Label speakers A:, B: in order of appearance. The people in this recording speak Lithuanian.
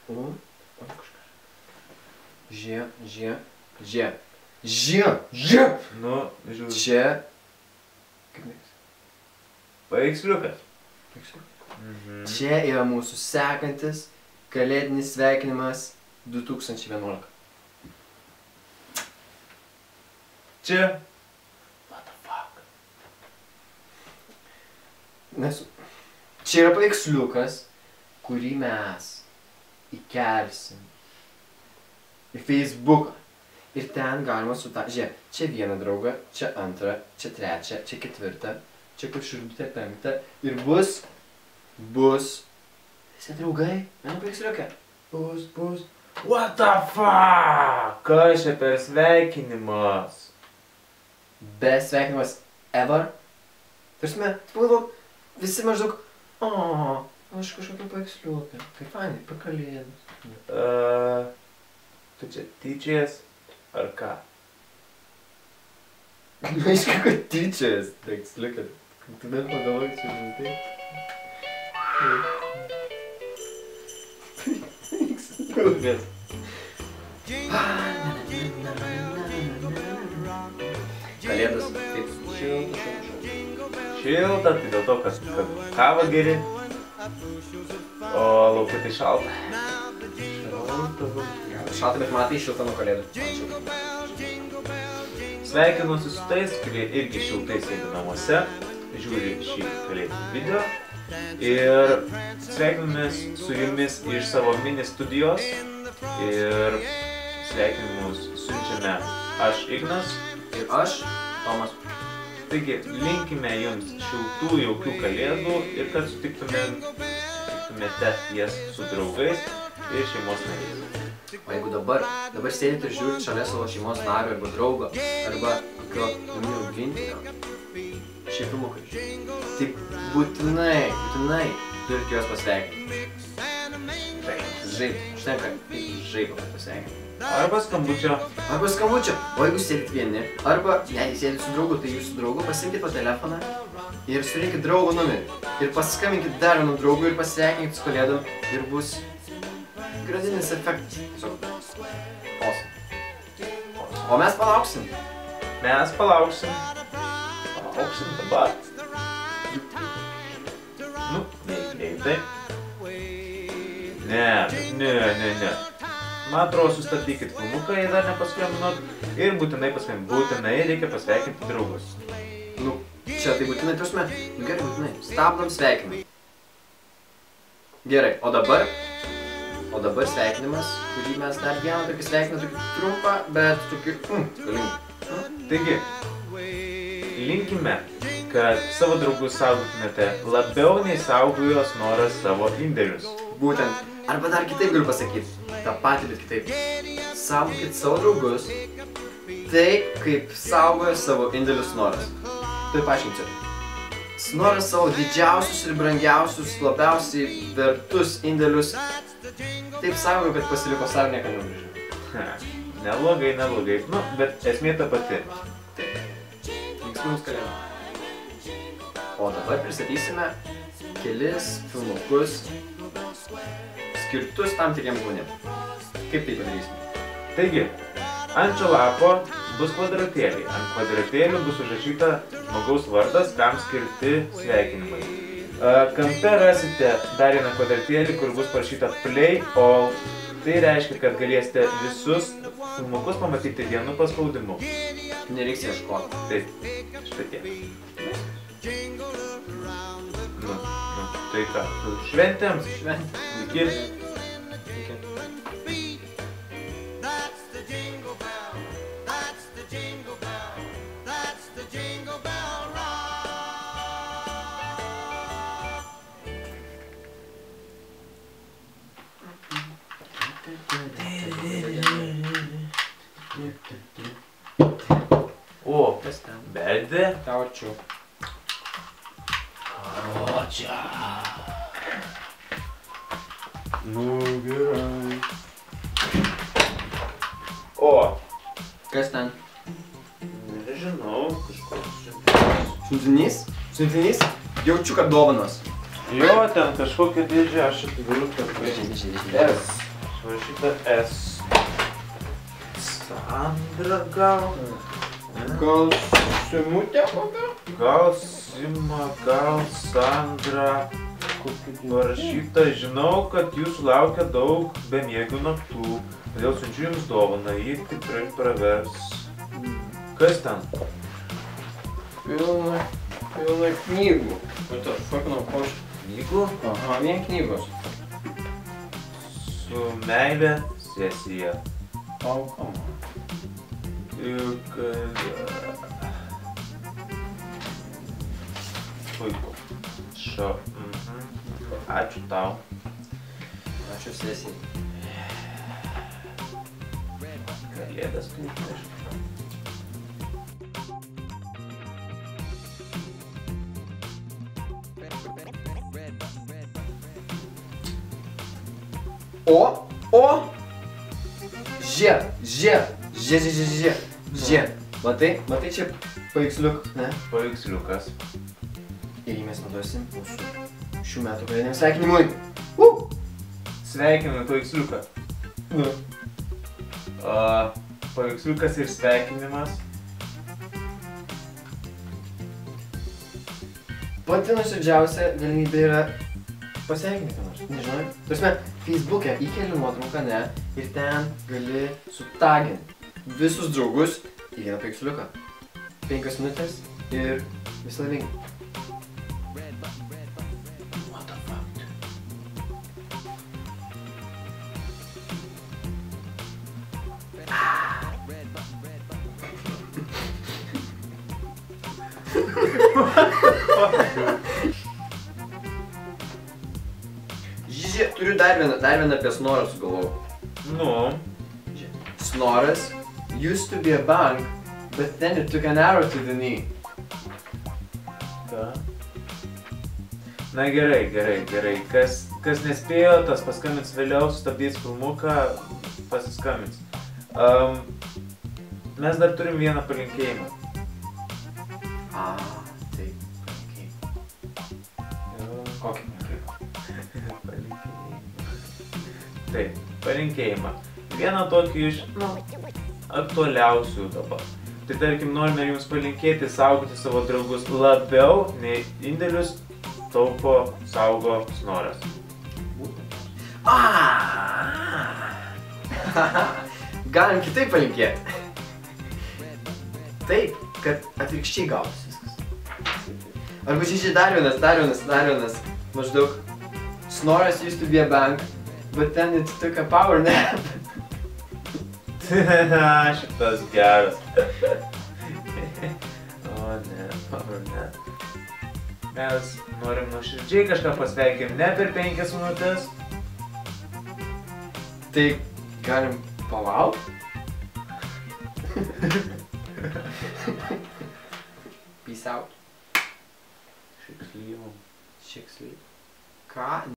A: U. Ž.
B: Nu, žiūrėjau.
A: Čia. Kaip mėgsi?
B: Paveiksliukas.
A: Čia yra mūsų sekantis kalėdinis sveikinimas 2011.
B: Čia.
A: What the fuck? Nes čia yra paveiksliukas, kurį mes įkelsim į Facebooką. Ir ten galima žiūrėk, čia vieną draugą, čia antrą, čia trečią, čia ketvirtą, čia kur širdutė penktą. Ir bus visi draugai, mano paveiksliuke. Bus.
B: What the fuck? Kas čia per sveikinimas?
A: Best sveikinimas ever. Tarsime, pagalvok, visi maždaug, aš kažkokią paveiksliukę. Kaip fainai, pakalėdus.
B: Tu čia tyčias ar ką?
A: Aišku, kad tyčias, paveiksliukę. Tu dar pagalvok, čia žinai. Paveiksliukas. Kalėdos, taip,
B: Šilta, tai dėl to, kad kava geri, o laukai tai šalta.
A: Šalta, bet matai šilta nuo kalėdų.
B: Sveikinuosi su tais, kurie irgi šiltai sėdi namuose, žiūri šį kalėdinį video. Ir sveikinamės su jumis iš savo mini studijos. Ir sveikinimus siunčiame aš, Ignas.
A: Ir aš, Tomas.
B: Taigi, linkime jums šiltų, jaukių kalėdų ir kad sutiktumėte jas su draugais ir šeimos nariais.
A: O jeigu dabar sėdit ir žiūrit šalia savo šeimos nario arba draugo, arba kokio namų augintinio, šį filmuką žiūrėt, tai būtinai turit juos pasveikinti. Užtenka žaibo pasveikinti.
B: Arba skambučio.
A: O jeigu sėdit vieni, arba jei sėdit su draugu, tai jūsų draugu pasimkit po telefoną ir surinkit draugo numerį. Ir pasiskambinkit dar vienu draugu ir pasveikinkit su kalėdom ir bus gradinis efektas. Tiesiog. O mes palauksim.
B: Palauksim dabar. Nu, negreitai. Ne. Man atrodo, sustabdykit filmuką, jei dar nepaskambinot. Ir būtinai reikia pasveikinti draugus.
A: Nu, čia tai būtinai, prasme, gerai, būtinai. Stabdom sveikinimą. Gerai, o dabar sveikinimas, kurį mes dar vieną tokį sveikinimą, tokį trumpą, bet tokį, galingą.
B: Taigi, linkime, kad savo draugus saugotumėte labiau nei saugojo Snoras savo indėlius.
A: Būtent, arba dar kitaip galiu pasakyti, tą patį, bet kitaip. Saugokit savo draugus, taip kaip saugojo savo indėlius Snoras. Tai paaiškinsiu. Snoras savo didžiausius ir brangiausius, labiausiai vertus indėlius taip saugojo, kad pasiliko savo nieką negrįžo.
B: Neblogai. Nu, bet esmė ta pati.
A: Taip. Linksmus kalėdų. O dabar pristatysime kelis filmukus skirtus tam tikriems žmonėms. Kaip tai padarysime?
B: Taigi, ant šio lapo bus kvadratėliai. Ant kvadratėlių bus užrašyta žmogaus vardas, kam skirti sveikinimai. Kampe rasite dar vieną kvadratėlį, kur bus parašyta Play All. Tai reiškia, kad galėsite visus filmukus pamatyti vienu paspaudimu.
A: Nereiks ieškoti.
B: Taip, štai tiek. Nu, tai ką, šventėms? Iki. O,
A: Kas ten?
B: beldė.
A: Tau arčiau.
B: Karočią. Nu, gerai. O.
A: Kas ten?
B: Nežinau, kažkoks
A: Siuntinys? Siuntinys? Jaučiu, kad dovanos.
B: Jo, ten kažkokia dėžė, aš atviru, kad
A: Dėžė.
B: parašyta S. Sandra gal?
A: Gal Simutė kokia?
B: Gal Sima, gal Sandra. Parašyta, žinau, kad jūsų laukia daug bemiegių naktų, todėl siunčiu jums dovaną, ji tikrai pravers. Kas ten?
A: Pilna knygų. Vat aš šokinau koš.
B: Knygų?
A: Aha, vien knygos.
B: Su meilė sesija.
A: Paukama.
B: Puiku. Ačiū tau.
A: Ačiū sesijai.
B: Kalėdas kaip aš. Matai čia paveiksliukas, ne? Paveiksliukas.
A: Ir jį mes naudosim mūsų šių metų kalėdiniam sveikinimui.
B: Sveikinimai paveiksliuką. Paveiksliukas ir sveikinimas.
A: Pati nuoširdžiausia galimybė yra pasveikinti ką nors. Nežinau. Tarsi, Facebook'e įkeli nuotrauką, ne? Ir ten gali sutaginti visus draugus į vieną paveiksliuką. 5 minutės ir visi laimingi.
B: What the fuck?
A: Žiūrėk, turiu dar vieną apie Snorą sugalvojau.
B: Nu?
A: Snoras used to be a bank, but then it took an arrow to the knee.
B: Ką? Na gerai. Kas nespėjo, tas paskambins vėliau, sustabdys filmuką, pasiskambins. Mes dar turim vieną palinkėjimą.
A: Taip, palinkėjimą. Kokį palinkėjimą?
B: Taip, palinkėjimą. Vieną tokį iš, aktualiausių dabar. Tai tarkim, norime jums palinkėti saugoti savo draugus labiau, nei indėlius taupo saugo Snoras.
A: Galim kitaip palinkėti. Taip, kad atvirkščiai gautus viskas. Arba čia dar vienas. Maždaug Snoras used to be a bank, but then it took a power nap.
B: Šitas geras. O ne, power nap. Mes norim nuoširdžiai kažką pasveikinti, ne per 5 minutės.
A: Tai galim palauk? Peace out.
B: Šikslyvom.
A: Šiksly. Ką?